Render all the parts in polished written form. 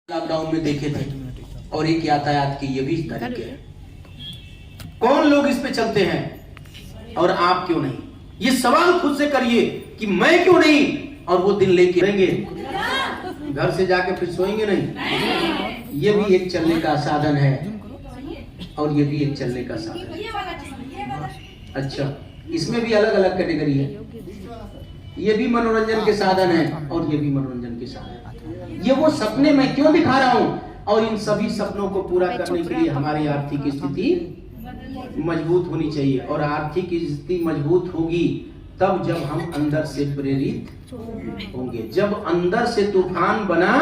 Lockdown में देखे थे और एक यातायात के ये भी तरीके हैं। कौन लोग इस पे चलते हैं और आप क्यों नहीं? ये सवाल खुद से करिए कि मैं क्यों नहीं, और वो दिन लेके रहेंगे घर से जाके फिर सोएंगे नहीं। ये भी एक चलने का साधन है और ये भी एक चलने का साधन है। अच्छा, इसमें भी अलग अलग कैटेगरी है। ये भी मनोरंजन के साधन है और ये भी मनोरंजन के साधन है। ये वो सपने मैं क्यों दिखा रहा हूं, और इन सभी सपनों को पूरा करने के लिए हमारी आर्थिक स्थिति मजबूत होनी चाहिए। और आर्थिक स्थिति मजबूत होगी तब जब हम अंदर से प्रेरित होंगे, जब अंदर से तूफान बना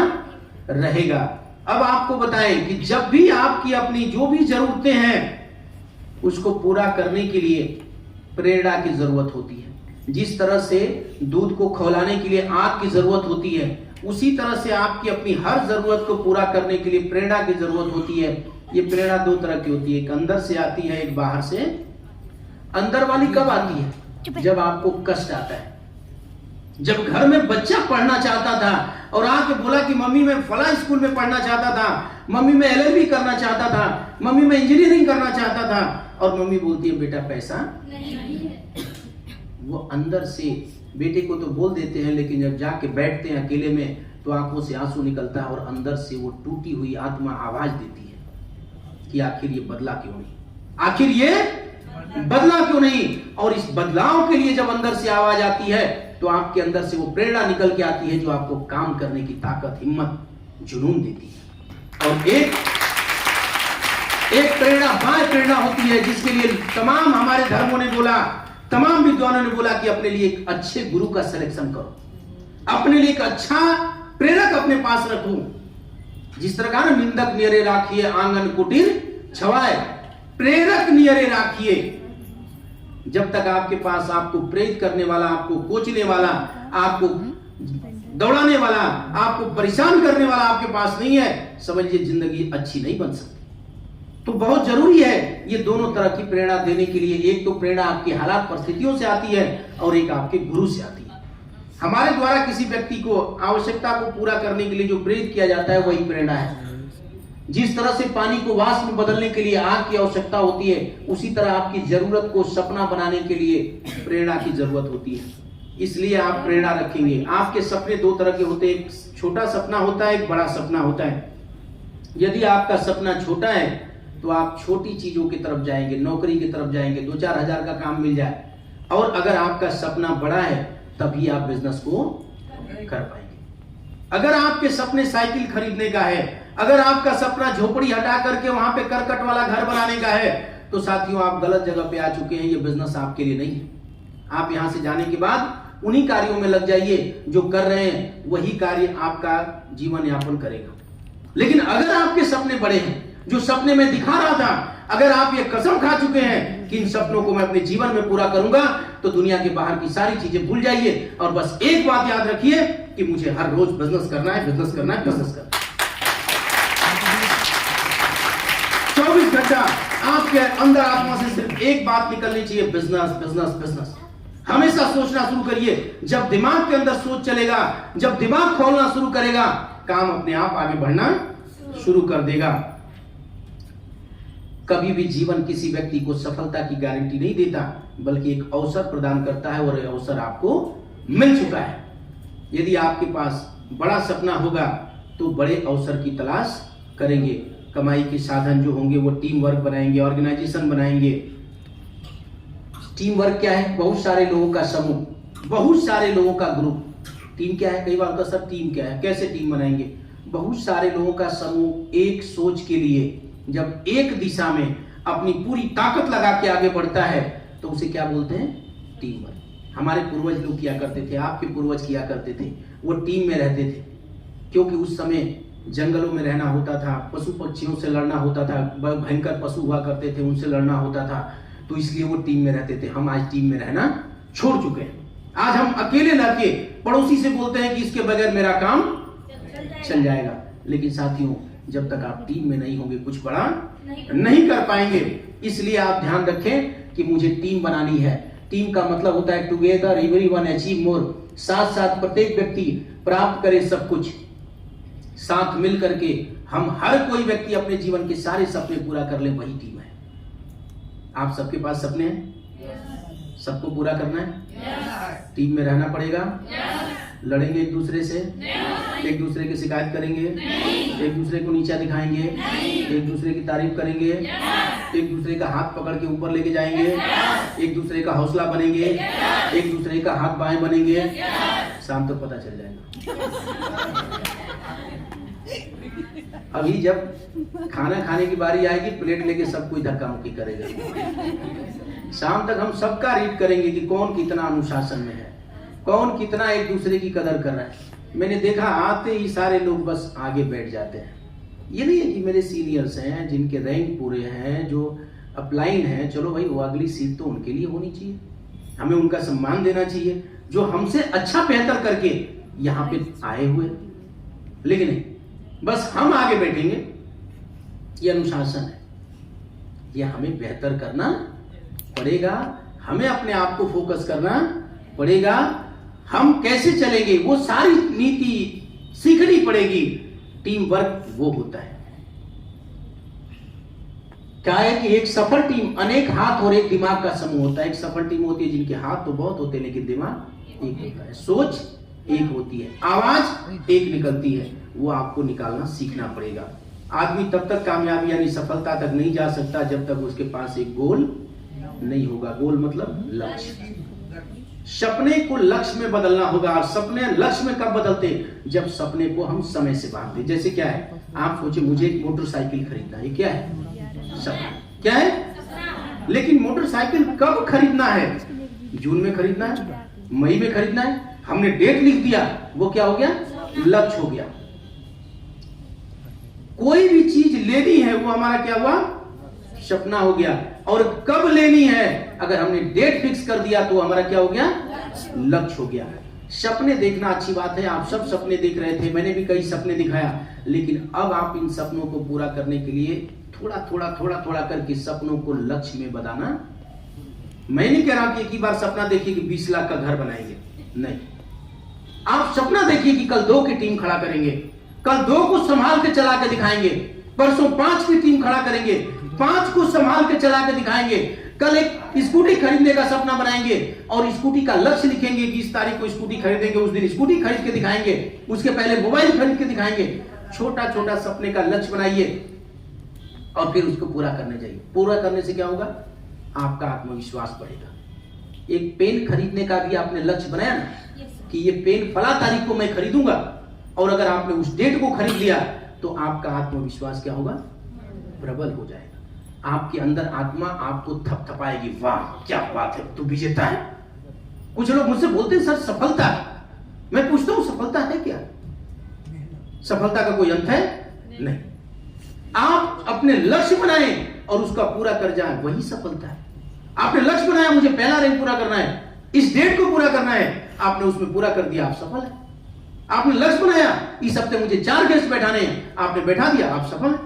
रहेगा। अब आपको बताएं कि जब भी आपकी अपनी जो भी जरूरतें हैं उसको पूरा करने के लिए प्रेरणा की जरूरत होती है। जिस तरह से दूध को खौलाने के लिए आग की जरूरत होती है, उसी तरह से आपकी अपनी हर जरूरत को पूरा करने के लिए प्रेरणा की जरूरत होती है। ये प्रेरणा दो तरह की होती है, एक अंदर से आती है, एक बाहर से। अंदर वाली कब आती है? जब आपको कष्ट आता है। जब घर में बच्चा पढ़ना चाहता था और आके बोला कि मम्मी मैं फला स्कूल में पढ़ना चाहता था, मम्मी मैं LLB करना चाहता था, मम्मी मैं इंजीनियरिंग करना चाहता था, और मम्मी बोलती है बेटा पैसा नहीं है। वो अंदर से बेटे को तो बोल देते हैं, लेकिन जब जाके बैठते हैं अकेले में तो आंखों से आंसू निकलता है और अंदर से वो टूटी हुई आत्मा आवाज देती है कि आखिर ये बदला क्यों नहीं, आखिर ये बदला क्यों नहीं। और इस बदलाव के लिए जब अंदर से आवाज आती है तो आपके अंदर से वो प्रेरणा निकल के आती है जो आपको काम करने की ताकत, हिम्मत, जुनून देती है। और एक प्रेरणा बाह्य प्रेरणा होती है जिसके लिए तमाम हमारे धर्मों ने बोला, तमाम विद्वानों ने बोला कि अपने लिए एक अच्छे गुरु का सिलेक्शन करो, अपने लिए एक अच्छा प्रेरक अपने पास रखो। जिस तरह का ना, निंदक नियरे राखिए आंगन कुटीर छवाए, प्रेरक नियरे राखिए। जब तक आपके पास आपको प्रेरित करने वाला, आपको कोचने वाला, आपको दौड़ाने वाला, आपको परेशान करने वाला आपके पास नहीं है, समझिए जिंदगी अच्छी नहीं बन सकती। तो बहुत जरूरी है ये दोनों तरह की प्रेरणा देने के लिए। एक तो प्रेरणा आपकी हालात परिस्थितियों से आती है और एक आपके गुरु से आती है। हमारे द्वारा किसी व्यक्ति को आवश्यकता को पूरा करने के लिए जो प्रेरित किया जाता है वही प्रेरणा है। जिस तरह से पानी को वाष्प में बदलने के लिए आग की आवश्यकता होती है, उसी तरह आपकी जरूरत को सपना बनाने के लिए प्रेरणा की जरूरत होती है। इसलिए आप प्रेरणा रखेंगे। आपके सपने दो तरह के होते हैं, एक छोटा सपना होता है, एक बड़ा सपना होता है। यदि आपका सपना छोटा है तो आप छोटी चीजों की तरफ जाएंगे, नौकरी की तरफ जाएंगे, 2-4 हजार का काम मिल जाए। और अगर आपका सपना बड़ा है तभी आप बिजनेस को कर पाएंगे। अगर आपके सपने साइकिल खरीदने का है, अगर आपका सपना झोपड़ी हटा करके वहां पे करकट वाला घर बनाने का है, तो साथियों आप गलत जगह पे आ चुके हैं। ये बिजनेस आपके लिए नहीं है। आप यहां से जाने के बाद उन्हीं कार्यों में लग जाइए जो कर रहे हैं, वही कार्य आपका जीवन यापन करेगा। लेकिन अगर आपके सपने बड़े हैं, जो सपने में दिखा रहा था, अगर आप ये कसम खा चुके हैं कि इन सपनों को मैं अपने जीवन में पूरा करूंगा, तो दुनिया के बाहर की सारी चीजें भूल जाइए और बस एक बात याद रखिए कि मुझे हर रोज बिजनेस करना है, बिजनेस करना है, बिजनेस करना है। 24 घंटा आपके अंदर आत्मा से सिर्फ एक बात निकलनी चाहिए, बिजनेस बिजनेस बिजनेस। हमेशा सोचना शुरू करिए। जब दिमाग के अंदर सोच चलेगा, जब दिमाग खोलना शुरू करेगा, काम अपने आप आगे बढ़ना शुरू कर देगा। कभी भी जीवन किसी व्यक्ति को सफलता की गारंटी नहीं देता, बल्कि एक अवसर प्रदान करता है और यह अवसर आपको मिल चुका है। यदि आपके पास बड़ा सपना होगा तो बड़े अवसर की तलाश करेंगे। कमाई के साधन जो होंगे वो टीम वर्क बनाएंगे, ऑर्गेनाइजेशन बनाएंगे। टीम वर्क क्या है? बहुत सारे लोगों का समूह, बहुत सारे लोगों का ग्रुप। टीम क्या है? कई बार होता है सर टीम क्या है, कैसे टीम बनाएंगे? बहुत सारे लोगों का समूह एक सोच के लिए जब एक दिशा में अपनी पूरी ताकत लगा के आगे बढ़ता है तो उसे क्या बोलते हैं? Team work. हमारे पूर्वज लोग किया करते थे, आपके पूर्वज किया करते थे। वो टीम में रहते थे क्योंकि उस समय जंगलों में रहना होता था, पशु पक्षियों से लड़ना होता था, भयंकर पशु हुआ करते थे, उनसे लड़ना होता था, तो इसलिए वो टीम में रहते थे। हम आज टीम में रहना छोड़ चुके हैं। आज हम अकेले लड़के पड़ोसी से बोलते हैं कि इसके बगैर मेरा काम चल जाएगा। लेकिन साथियों, जब तक आप टीम में नहीं होंगे कुछ बड़ा नहीं कर पाएंगे। इसलिए आप ध्यान रखें कि मुझे टीम बनानी है। टीम का मतलब होता है टुगेदर एवरीवन अचीव मोर। साथ साथ प्रत्येक व्यक्ति प्राप्त करे सब कुछ। साथ मिल करके हम हर कोई व्यक्ति अपने जीवन के सारे सपने पूरा कर ले, वही टीम है। आप सबके पास सपने हैं, सबको पूरा करना है, टीम में रहना पड़ेगा, लड़ेंगे एक दूसरे से, एक दूसरे की शिकायत करेंगे, एक दूसरे को नीचा दिखाएंगे, एक दूसरे की तारीफ करेंगे, एक दूसरे का हाथ पकड़ के ऊपर लेके जाएंगे, एक दूसरे का हौसला बनेंगे, एक दूसरे का हाथ बाएं बनेंगे। शाम तक पता चल जाएगा। अभी जब खाना खाने की बारी आएगी, प्लेट लेके सब कोई धक्का मुक्की करेगा। शाम तक हम सबका रीड करेंगे कि कौन कितना अनुशासन में है, कौन कितना एक दूसरे की कदर कर रहा है। मैंने देखा आते ही सारे लोग बस आगे बैठ जाते हैं। ये नहीं है कि मेरे सीनियर्स हैं जिनके रैंक पूरे हैं, जो अपलाइन हैं, चलो भाई वो अगली सीट तो उनके लिए होनी चाहिए, हमें उनका सम्मान देना चाहिए, जो हमसे अच्छा बेहतर करके यहाँ पे आए हुए। लेकिन बस हम आगे बैठेंगे, ये अनुशासन है, ये हमें बेहतर करना पड़ेगा, हमें अपने आप को फोकस करना पड़ेगा। हम कैसे चलेंगे वो सारी नीति सीखनी पड़ेगी। टीम वर्क वो होता है, क्या है कि एक सफल टीम अनेक हाथ और एक दिमाग का समूह होता है। एक सफल टीम होती है जिनके हाथ तो बहुत होते हैं लेकिन दिमाग एक होता है, सोच एक होती है, आवाज एक निकलती है, वो आपको निकालना सीखना पड़ेगा। आदमी तब तक कामयाबी यानी सफलता तक नहीं जा सकता जब तक उसके पास एक गोल नहीं होगा। गोल मतलब लक्ष्य। सपने को लक्ष्य में बदलना होगा, और सपने लक्ष्य में कब बदलते? जब सपने को हम समय से बांधते। जैसे क्या है, आप सोचे मुझे एक मोटरसाइकिल खरीदना है, क्या है? सपना। क्या है? लेकिन मोटरसाइकिल कब खरीदना है? जून में खरीदना है, मई में खरीदना है। हमने डेट लिख दिया, वो क्या हो गया? लक्ष्य हो गया। कोई भी चीज लेनी है वो हमारा क्या हुआ? सपना हो गया। और कब लेनी है, अगर हमने डेट फिक्स कर दिया तो हमारा क्या हो गया? लक्ष्य हो गया। सपने देखना अच्छी बात है, आप सब सपने देख रहे थे, मैंने भी कई सपने दिखाया, लेकिन अब आप इन सपनों को पूरा करने के लिए थोड़ा करके सपनों को लक्ष्य में बनाना। मैं नहीं कह रहा कि एक ही बार सपना देखिए कि 20 लाख का घर बनाएंगे, नहीं। आप सपना देखिए कि कल 2 की टीम खड़ा करेंगे, कल 2 को संभाल के चला के दिखाएंगे, परसों 5 की टीम खड़ा करेंगे, 5 को संभाल के चला के दिखाएंगे, कल एक स्कूटी खरीदने का सपना बनाएंगे और स्कूटी का लक्ष्य लिखेंगे कि इस तारीख को स्कूटी खरीदेंगे, उस दिन स्कूटी खरीद के दिखाएंगे, उसके पहले मोबाइल खरीद के दिखाएंगे। छोटा छोटा सपने का लक्ष्य बनाइए और फिर उसको पूरा करने जाइए। पूरा करने से क्या होगा? आपका आत्मविश्वास बढ़ेगा। एक पेन खरीदने का भी आपने लक्ष्य बनाया ना कि ये पेन फला तारीख को मैं खरीदूंगा, और अगर आपने उस डेट को खरीद लिया तो आपका आत्मविश्वास क्या होगा? प्रबल हो जाएगा। आपके अंदर आत्मा आपको थपथपाएगी, वाह क्या बात है, तू विजेता है। कुछ लोग मुझसे बोलते हैं सर सफलता, मैं पूछता हूं सफलता है क्या? सफलता का कोई अंत है? नहीं। आप अपने लक्ष्य बनाएं और उसका पूरा कर जाए, वही सफलता है। आपने लक्ष्य बनाया मुझे पहला रैंक पूरा करना है, इस डेट को पूरा करना है, आपने उसमें पूरा कर दिया, आप सफल है। आपने लक्ष्य बनाया इस हफ्ते मुझे 4 गेस्ट बैठाने हैं, आपने बैठा दिया, आप सफल है।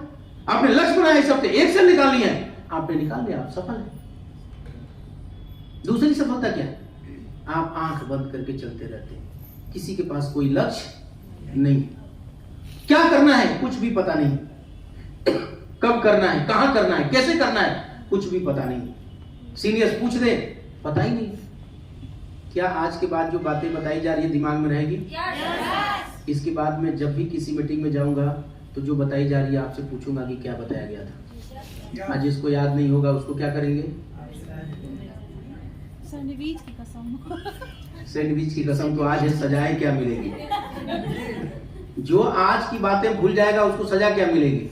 आपने लक्ष्य बनाया इस हफ्ते 1 सेल निकालनी है, आपने निकाल दिया, आप सफल है। दूसरी सफलता क्या है? आप आंख बंद करके चलते रहते हैं, किसी के पास कोई लक्ष्य नहीं, क्या करना है कुछ भी पता नहीं, कब करना है, कहां करना है, कैसे करना है, कुछ भी पता नहीं। सीनियर्स पूछ दे, पता ही नहीं। क्या आज के बाद जो बातें बताई जा रही है दिमाग में रहेगी? इसके बाद मैं जब भी किसी मीटिंग में जाऊंगा तो जो बताई जा रही है आपसे पूछूंगा कि क्या बताया गया था। आज जिसको याद नहीं होगा उसको क्या करेंगे? सैंडविच की कसम तो आज है, सजाएं क्या मिलेगी? जो आज की बातें भूल जाएगा उसको सजा क्या मिलेगी?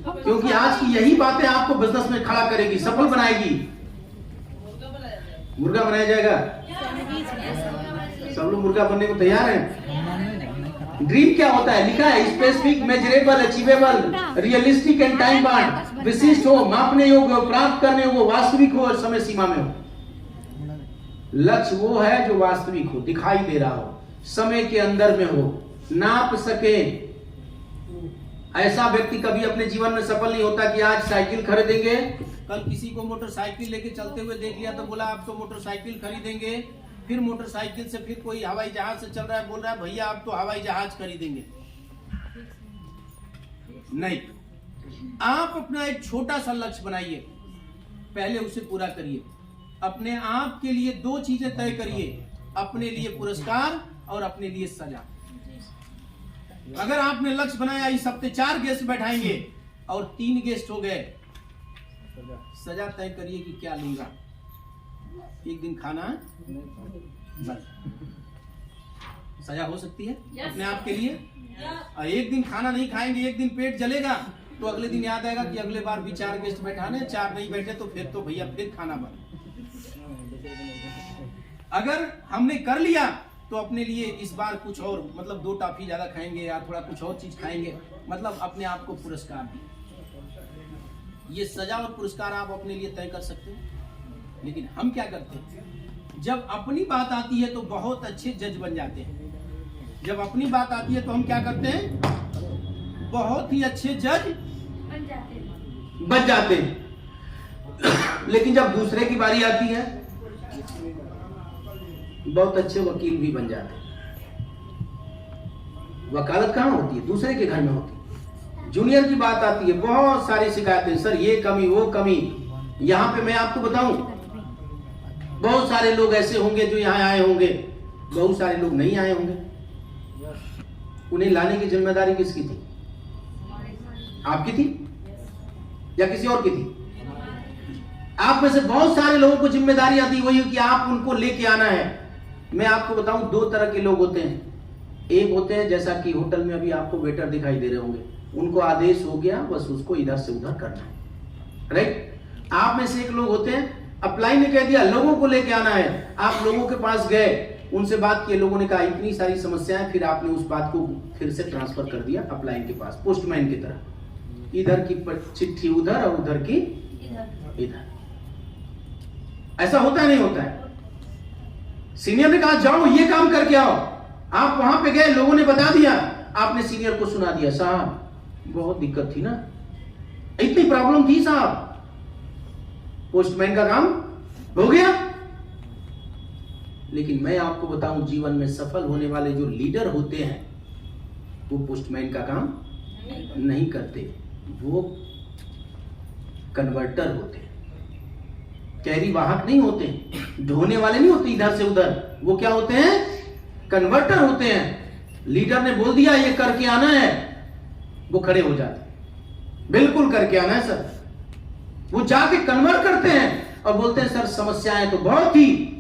क्योंकि आज की यही बातें आपको बिजनेस में खड़ा करेगी, सफल बनाएगी। मुर्गा बनाया जाएगा, सब लोग मुर्गा बनने को तैयार हैं। ड्रीम क्या होता है? लिखा है specific, measurable, achievable, realistic and time bound. विशिष्ट हो, मापने योग्य हो, प्राप्त करने योग्य हो, वास्तविक हो और समय सीमा में हो। लक्ष्य वो है जो वास्तविक हो, दिखाई दे रहा हो, समय के अंदर में हो, नाप सके। ऐसा व्यक्ति कभी अपने जीवन में सफल नहीं होता कि आज साइकिल खरीदेंगे, कल किसी को मोटरसाइकिल लेके चलते हुए देख लिया तो बोला आप तो मोटरसाइकिल खरीदेंगे, फिर मोटरसाइकिल से फिर कोई हवाई जहाज से चल रहा है, बोल रहा है भैया आप तो हवाई जहाज खरीदेंगे। नहीं। आप अपना एक छोटा सा लक्ष्य बनाइए, पहले उसे पूरा करिए। अपने आप के लिए 2 चीजें तय करिए, अपने लिए पुरस्कार और अपने लिए सजा। अगर आपने लक्ष्य बनाया इस हफ्ते 4 गेस्ट बैठाएंगे और 3 गेस्ट हो गए, सजा तय करिए कि क्या लूंगा। एक दिन खाना बस सजा हो सकती है अपने आप के लिए। और एक दिन खाना नहीं खाएंगे, एक दिन पेट जलेगा, तो अगले दिन याद आएगा कि अगले बार भी 4 गेस्ट बैठाने, 4 नहीं बैठे तो फिर तो भैया फिर खाना बंद। अगर हमने कर लिया तो अपने लिए इस बार कुछ और, मतलब 2 टॉफी ज्यादा खाएंगे या थोड़ा कुछ और चीज खाएंगे, मतलब अपने आप को पुरस्कार दिए। ये सजा और पुरस्कार आप अपने लिए तय कर सकते हैं। लेकिन हम क्या करते हैं, जब अपनी बात आती है तो बहुत अच्छे जज बन जाते हैं। जब अपनी बात आती है तो हम क्या करते हैं, बहुत ही अच्छे जज बन जाते हैं। लेकिन जब दूसरे की बारी आती है, बहुत अच्छे वकील भी बन जाते हैं। वकालत कहाँ होती है, दूसरे के घर में होती है। जूनियर की बात आती है, बहुत सारी शिकायतें, सर ये कमी वो कमी। यहाँ पे मैं आपको बताऊं, बहुत सारे लोग ऐसे होंगे जो यहाँ आए होंगे, बहुत सारे लोग नहीं आए होंगे। उन्हें लाने की जिम्मेदारी किसकी थी? आपकी थी या किसी और की थी? आप में से बहुत सारे लोगों को जिम्मेदारी आती वही कि आप उनको लेके आना है। मैं आपको बताऊं, 2 तरह के लोग होते हैं। एक होते हैं जैसा कि होटल में अभी आपको वेटर दिखाई दे रहे होंगे, उनको आदेश हो गया, बस उसको इधर से उधर करना है, राइट। आप में से एक लोग होते हैं, अप्लाई ने कह दिया लोगों को लेके आना है, आप लोगों के पास गए, उनसे बात की, लोगों ने कहा इतनी सारी समस्याएं, फिर आपने उस बात को फिर से ट्रांसफर कर दिया अप्लाई के पास, पोस्टमैन की तरह। इधर की चिट्ठी उधर और उधर की इधर। ऐसा होता है नहीं होता है? सीनियर ने कहा जाओ ये काम करके आओ, आप वहां पे गए, लोगों ने बता दिया, आपने सीनियर को सुना दिया, साहब बहुत दिक्कत थी ना, इतनी प्रॉब्लम थी साहब, पोस्टमैन का काम हो गया। लेकिन मैं आपको बताऊं, जीवन में सफल होने वाले जो लीडर होते हैं वो पोस्टमैन का काम नहीं करते, वो कन्वर्टर होते हैं, कैरी वाहक नहीं होते, ढोने वाले नहीं होते इधर से उधर। वो क्या होते हैं? कन्वर्टर होते हैं। लीडर ने बोल दिया ये करके आना है, वो खड़े हो जाते, बिल्कुल करके आना है सर। वो जाके कन्वर्ट करते हैं और बोलते हैं सर समस्याएं तो बहुत थी,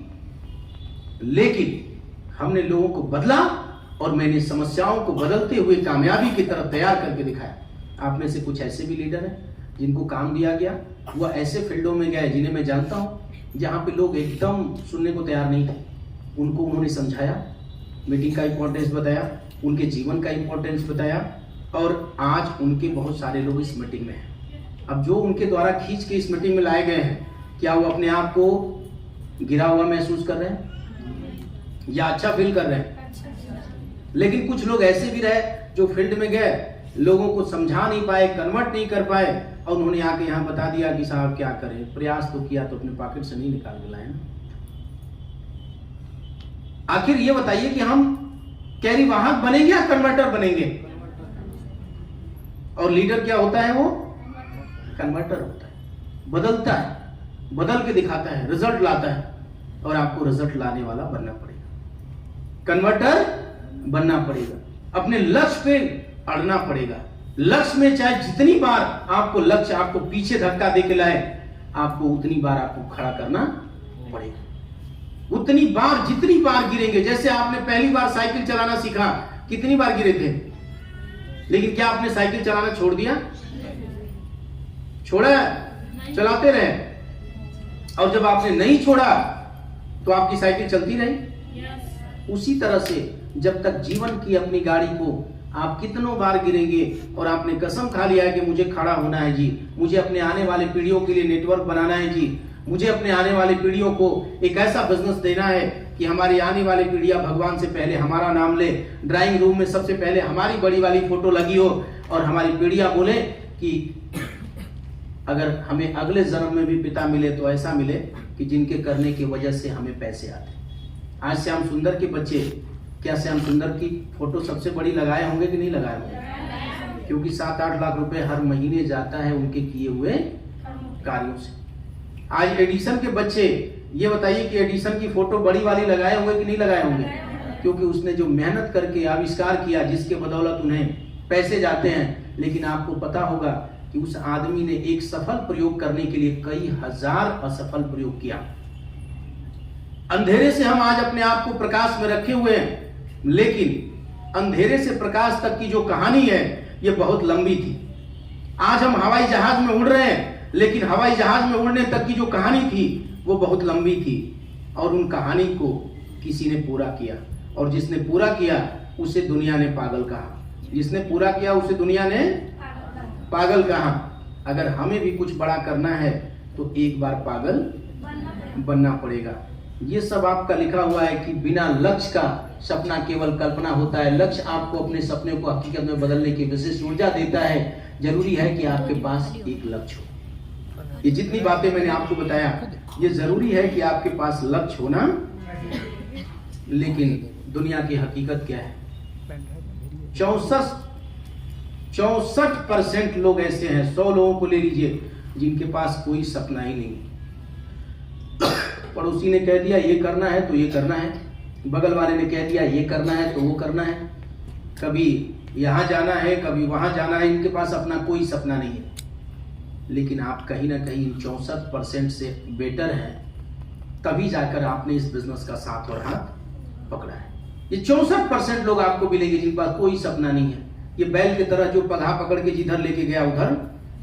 लेकिन हमने लोगों को बदला और मैंने समस्याओं को बदलते हुए कामयाबी की तरफ तैयार करके दिखाया। आप में से कुछ ऐसे भी लीडर हैं जिनको काम दिया गया, वो ऐसे फील्डों में गए जिन्हें मैं जानता हूं, जहां पे लोग एकदम सुनने को तैयार नहीं थे। उनको उन्होंने समझाया, मीटिंग का इंपॉर्टेंस बताया, उनके जीवन का इंपॉर्टेंस बताया, और आज उनके बहुत सारे लोग इस मीटिंग में हैं। अब जो उनके द्वारा खींच के इस मीटिंग में लाए गए हैं, क्या वो अपने आप को गिरा हुआ महसूस कर रहे हैं या अच्छा फील कर रहे हैं? लेकिन कुछ लोग ऐसे भी रहे जो फील्ड में गए, लोगों को समझा नहीं पाए, कन्वर्ट नहीं कर पाए, और उन्होंने आके यहाँ बता दिया कि साहब क्या करें, प्रयास तो किया तो अपने पॉकेट से नहीं निकाल के लाए ना। आखिर ये बताइए कि हम कैरी वाहक बनेंगे या कन्वर्टर बनेंगे? और लीडर क्या होता है? वो कन्वर्टर होता है, बदलता है, बदल के दिखाता है, रिजल्ट लाता है, और आपको रिजल्ट लाने वाला बनना पड़ेगा, कन्वर्टर बनना पड़ेगा, अपने लक्ष्य पे अड़ना पड़ेगा। लक्ष्य में चाहे जितनी बार आपको लक्ष्य आपको पीछे धक्का दे के लाए, आपको उतनी बार आपको खड़ा करना पड़ेगा। उतनी बार, जितनी बार गिरेंगे। जैसे आपने पहली बार साइकिल चलाना सीखा, कितनी बार गिरे थे? लेकिन क्या आपने साइकिल चलाना छोड़ दिया? छोड़ा? चलाते रहे। और जब आपने नहीं छोड़ा तो आपकी साइकिल चलती रही। उसी तरह से जब तक जीवन की अपनी गाड़ी को आप कितनों बार गिरेंगे और आपने कसम खा लिया है कि मुझे खड़ा होना है जी, मुझे अपने आने वाले पीढ़ियों के लिए नेटवर्क बनाना है जी, मुझे अपने आने वाली पीढ़ियों को एक ऐसा बिजनेस देना है कि हमारी आने वाली पीढ़ियां भगवान से पहले हमारा नाम ले, ड्राइंग रूम में सबसे पहले हमारी बड़ी वाली फोटो लगी हो, और हमारी पीढ़ियां बोले कि अगर हमें अगले जन्म में भी पिता मिले तो ऐसा मिले कि जिनके करने की वजह से हमें पैसे आते। आज श्याम सुंदर के बच्चे, क्या श्याम सुंदर की फोटो सबसे बड़ी लगाए होंगे कि नहीं लगाए होंगे? क्योंकि 7-8 लाख रुपए हर महीने जाता है उनके किए हुए कार्यों से। आज एडिसन के बच्चे, ये बताइए कि एडिसन की फोटो बड़ी वाली लगाए होंगे कि नहीं लगाए होंगे? क्योंकि उसने जो मेहनत करके आविष्कार किया जिसके बदौलत उन्हें पैसे जाते हैं। लेकिन आपको पता होगा कि उस आदमी ने एक सफल प्रयोग करने के लिए कई हजार असफल प्रयोग किया। अंधेरे से हम आज अपने आप को प्रकाश में रखे हुए हैं, लेकिन अंधेरे से प्रकाश तक की जो कहानी है ये बहुत लंबी थी। आज हम हवाई जहाज में उड़ रहे हैं, लेकिन हवाई जहाज में उड़ने तक की जो कहानी थी वो बहुत लंबी थी, और उन कहानी को किसी ने पूरा किया, और जिसने पूरा किया उसे दुनिया ने पागल कहा। जिसने पूरा किया उसे दुनिया ने पागल कहा। अगर हमें भी कुछ बड़ा करना है तो एक बार पागल बनना पड़ेगा। ये सब आपका लिखा हुआ है कि बिना लक्ष्य का सपना केवल कल्पना होता है। लक्ष्य आपको अपने सपने को हकीकत में बदलने की विशेष ऊर्जा देता है। जरूरी है कि आपके पास एक लक्ष्य हो। ये जितनी बातें मैंने आपको बताया, ये जरूरी है कि आपके पास लक्ष्य होना। लेकिन दुनिया की हकीकत क्या है? 64% लोग ऐसे हैं, 100 लोगों को ले लीजिए, जिनके पास कोई सपना ही नहीं। पड़ोसी ने कह दिया ये करना है तो ये करना है, बगल वाले ने कह दिया ये करना है तो वो करना है, कभी यहाँ जाना है कभी वहां जाना है, इनके पास अपना कोई सपना नहीं है। लेकिन आप कहीं ना कहीं 64% से बेटर हैं, तभी जाकर आपने इस बिजनेस का साथ और हाथ पकड़ा है। ये 64% लोग आपको मिलेंगे जिनके पास कोई सपना नहीं है। ये बैल की तरह जो पगहा पकड़ के जिधर लेके गया उधर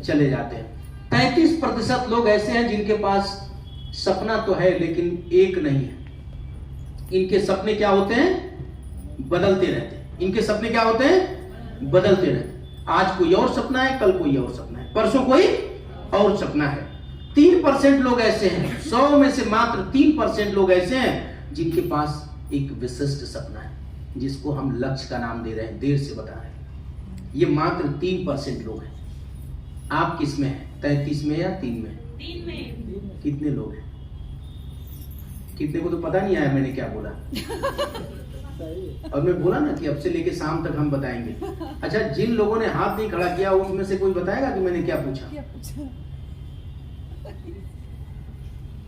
चले जाते हैं। 33% लोग ऐसे हैं जिनके पास सपना तो है लेकिन एक नहीं है। इनके सपने क्या होते हैं? बदलते रहते हैं। इनके सपने क्या होते हैं? बदलते रहते हैं। आज कोई और सपना है, कल कोई और सपना है, परसों कोई और सपना है। 3% लोग ऐसे हैं, 100 में से मात्र 3% लोग ऐसे हैं जिनके पास एक विशिष्ट सपना है, जिसको हम लक्ष्य का नाम दे रहे हैं, देर से बता रहे हैं। ये मात्र 3% लोग हैं। आप किस में हैं? 33 में या 3 में? 3 में। कितने लोग हैं? कितने को तो पता नहीं आया मैंने क्या बोला। और मैं बोला ना कि अब से लेके शाम तक हम बताएंगे। अच्छा, जिन लोगों ने हाथ नहीं खड़ा किया उसमें से कोई बताएगा कि मैंने क्या पूछा?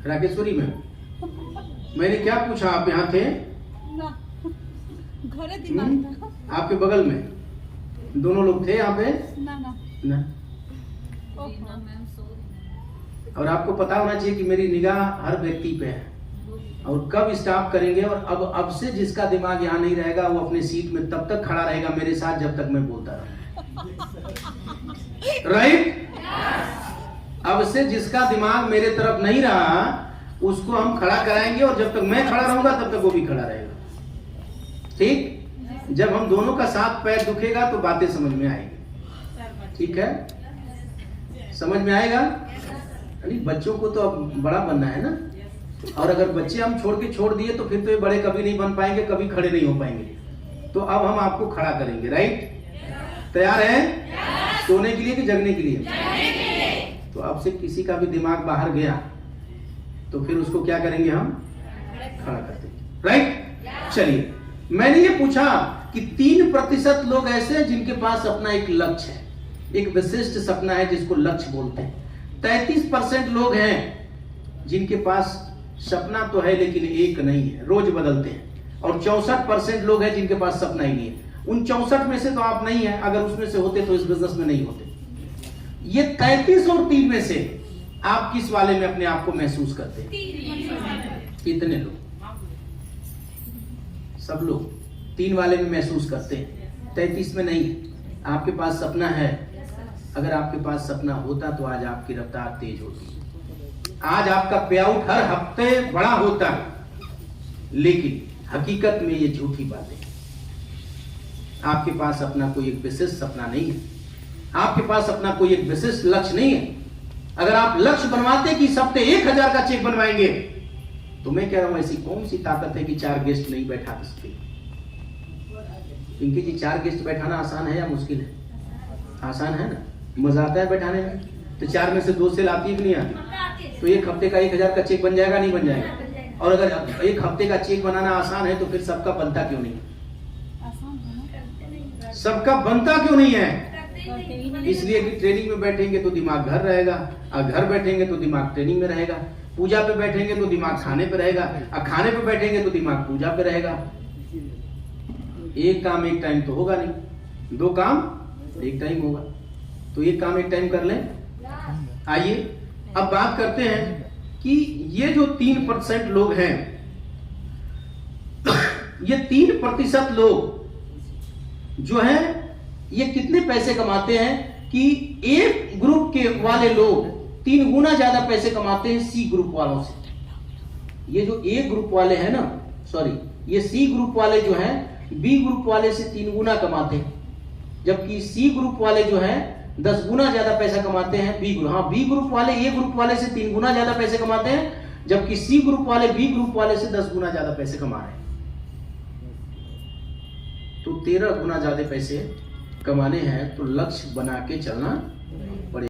राकेश्वरी में मैंने क्या पूछा? आप यहाँ थे ना, आपके बगल में दोनों लोग थे यहाँ पे ना। और आपको पता होना चाहिए कि मेरी निगाह हर व्यक्ति पे है, और कब स्टॉप करेंगे। और अब से जिसका दिमाग यहाँ नहीं रहेगा वो अपने सीट में तब तक खड़ा रहेगा मेरे साथ जब तक मैं बोलता रहूं। राइट? अब से जिसका दिमाग मेरे तरफ नहीं रहा उसको हम खड़ा कराएंगे, और जब तक मैं खड़ा रहूंगा तब तक वो भी खड़ा रहेगा। ठीक? जब हम दोनों का साथ पैर दुखेगा तो बातें समझ में आएगी। ठीक है? समझ में आएगा? अरे बच्चों को तो अब बड़ा बनना है ना, और अगर बच्चे हम छोड़ दिए तो फिर तो ये बड़े कभी नहीं बन पाएंगे, कभी खड़े नहीं हो पाएंगे। तो अब हम आपको खड़ा करेंगे। राइट? तैयार हैं? सोने के लिए कि जगने के लिए? तो अब से किसी का भी दिमाग बाहर गया तो फिर उसको क्या करेंगे? हम खड़ा कर देंगे। राइट? चलिए, मैंने ये पूछा कि 3% लोग ऐसे हैं जिनके पास अपना एक लक्ष्य है, एक विशिष्ट सपना है जिसको लक्ष्य बोलते हैं। 33% लोग हैं जिनके पास सपना तो है लेकिन एक नहीं है, रोज बदलते हैं। और 64% लोग हैं जिनके पास सपना ही नहीं है। उन 64 में से तो आप नहीं है, अगर उसमें से होते तो इस बिजनेस में नहीं होते। ये 33 और 3 में से आप किस वाले में अपने आप को महसूस करते हैं? कितने लोग? सब लोग 3 वाले में महसूस करते हैं, 33 में नहीं। आपके पास सपना है। अगर आपके पास सपना होता तो आज आपकी रफ्तार तेज होती, आज आपका पे आउट हर हफ्ते बड़ा होता। लेकिन हकीकत में ये झूठी बात है। आपके पास अपना कोई एक विशिष्ट सपना नहीं है, आपके पास अपना कोई एक विशिष्ट लक्ष्य नहीं है। अगर आप लक्ष्य बनवाते कि इस हफ्ते 1000 का चेक बनवाएंगे, तो मैं कह रहा हूं ऐसी कौन सी ताकत है कि 4 गेस्ट नहीं बैठा सकते? पिंकी जी, 4 गेस्ट बैठाना आसान है या मुश्किल है? आसान है ना, मजा आता है बैठाने में। तो 4 में से 2 सेल आती है कि नहीं आती? तो एक हफ्ते का 1000 का चेक बन जाएगा नहीं बन जाएगा? और अगर एक हफ्ते का चेक बनाना आसान है तो फिर सबका बनता क्यों नहीं? सबका बनता क्यों नहीं है? करते ही नहीं। इसलिए कि ट्रेनिंग में बैठेंगे तो दिमाग घर रहेगा, और घर बैठेंगे तो दिमाग ट्रेनिंग में रहेगा। पूजा पे बैठेंगे तो दिमाग खाने पे रहेगा, और खाने पे बैठेंगे तो दिमाग पूजा पे रहेगा। एक काम एक टाइम तो होगा नहीं, दो काम एक टाइम होगा। तो एक काम एक टाइम कर लें। आइए अब बात करते हैं कि ये जो 3% लोग हैं, ये 3% लोग जो हैं, ये कितने पैसे कमाते हैं कि एक ग्रुप के वाले लोग 3 गुना ज्यादा पैसे कमाते हैं सी ग्रुप वालों से। ये जो ए ग्रुप वाले हैं ना, सॉरी, ये सी ग्रुप वाले जो हैं बी ग्रुप वाले से 3 गुना कमाते हैं, जबकि सी ग्रुप वाले जो हैं 10 गुना ज्यादा पैसा कमाते हैं बी ग्रुप। हाँ, बी ग्रुप वाले ए ग्रुप वाले से 3 गुना ज्यादा पैसे कमाते हैं, जबकि सी ग्रुप वाले बी ग्रुप वाले से 10 गुना ज्यादा पैसे कमा रहे हैं। तो 13 गुना ज्यादा पैसे कमाने हैं तो लक्ष्य बना के चलना पड़ेगा।